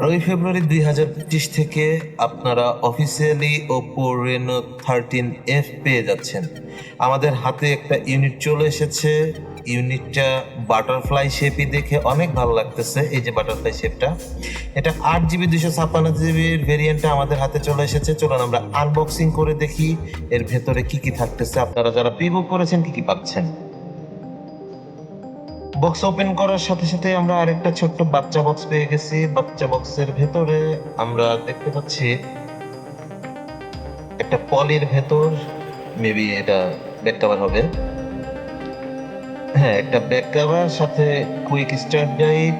12 ফেব্রুয়ারি 2025 থেকে আপনারা officially Oppo Reno 13F পেয়ে যাচ্ছেন। আমাদের হাতে একটা ইউনিট চলে এসেছে। ইউনিটটা বাটারফ্লাই শেপই দেখে অনেক ভালো লাগতেছে। এই যে বাটারফ্লাই শেপটা, এটা 8GB 256GBর ভেরিয়েন্টটা আমাদের হাতে চলে এসেছে। চলুন আমরা আনবক্সিং করে দেখি এর ভেতরে কি কি থাকতেছে, আপনারা যারা প্রি-বুক করেছেন কি কি পাচ্ছেন। বক্স ওপেন করার সাথে সাথে আমরা আরেকটা ছোট্ট বাচ্চা বক্স পেয়ে গেছি। বাচ্চা বক্সের ভেতরে আমরা দেখতে পাচ্ছি একটা পলির ভেতর, মেবি এটা ব্যাক কভার হবে। হ্যাঁ, একটা ব্যাক কভার, সাথে quick start guide,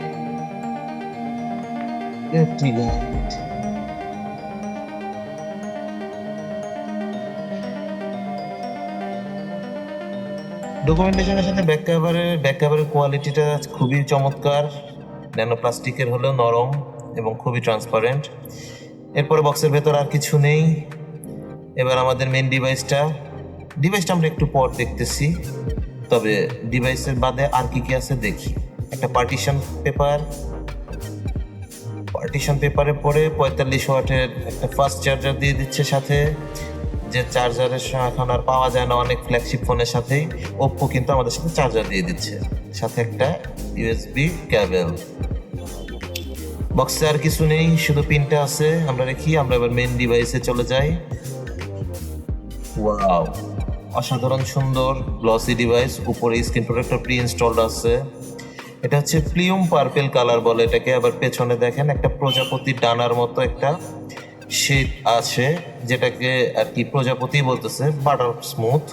safety guide, ডকুমেন্টেশনের সাথে ব্যাক কভারের কোয়ালিটিটা খুবই চমৎকার। ন্যানো প্লাস্টিকের হলেও নরম এবং খুবই ট্রান্সপারেন্ট। এরপরে বক্সের ভেতর আর কিছু নেই। এবার আমাদের মেন ডিভাইসটা আমরা একটু পর দেখতেছি, তবে ডিভাইসের বাদে আর কি কি আছে দেখি। একটা পার্টিশন পেপারের পরে 45 ওয়াটের একটা ফাস্ট চার্জার দিয়ে দিচ্ছে সাথে, যে চার্জারের এখন আর পাওয়া যায় না অনেক ফ্ল্যাগশিপ ফোনের সাথেই। ওপ্পো কিন্তু আমাদের সাথে চার্জার দিয়ে দিচ্ছে, সাথে একটা ইউএসবি ক্যাবেল। বক্সে আর কিছু নেই, শুধু পিনটা আছে। আমরা এবার মেন ডিভাইসে চলে যাই। ওয়াও, অসাধারণ সুন্দর গ্লসি ডিভাইস। উপরে স্ক্রিন প্রোটেক্টর প্রি ইনস্টলড আছে। এটা হচ্ছে প্লিউম পার্পেল কালার বলে এটাকে। আবার পেছনে দেখেন একটা প্রজাপতির ডানার মতো একটা শেড আছে, যেটাকে আর কি প্রজাপতি বলতেছে। বাটার স্মুথ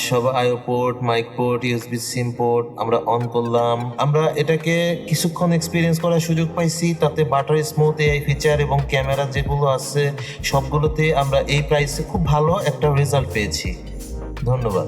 সব আইও পোর্ট, মাইক পোর্ট, ইউএসবি সিম পোর্ট আমরা অন করলাম। আমরা এটাকে কিছুক্ষণ এক্সপিরিয়েন্স করার সুযোগ পাইছি, তাতে বাটার স্মুথ এআই ফিচার এবং ক্যামেরা যেগুলো আছে সবগুলোতে আমরা এই প্রাইসে খুব ভালো একটা রেজাল্ট পেয়েছি। ধন্যবাদ।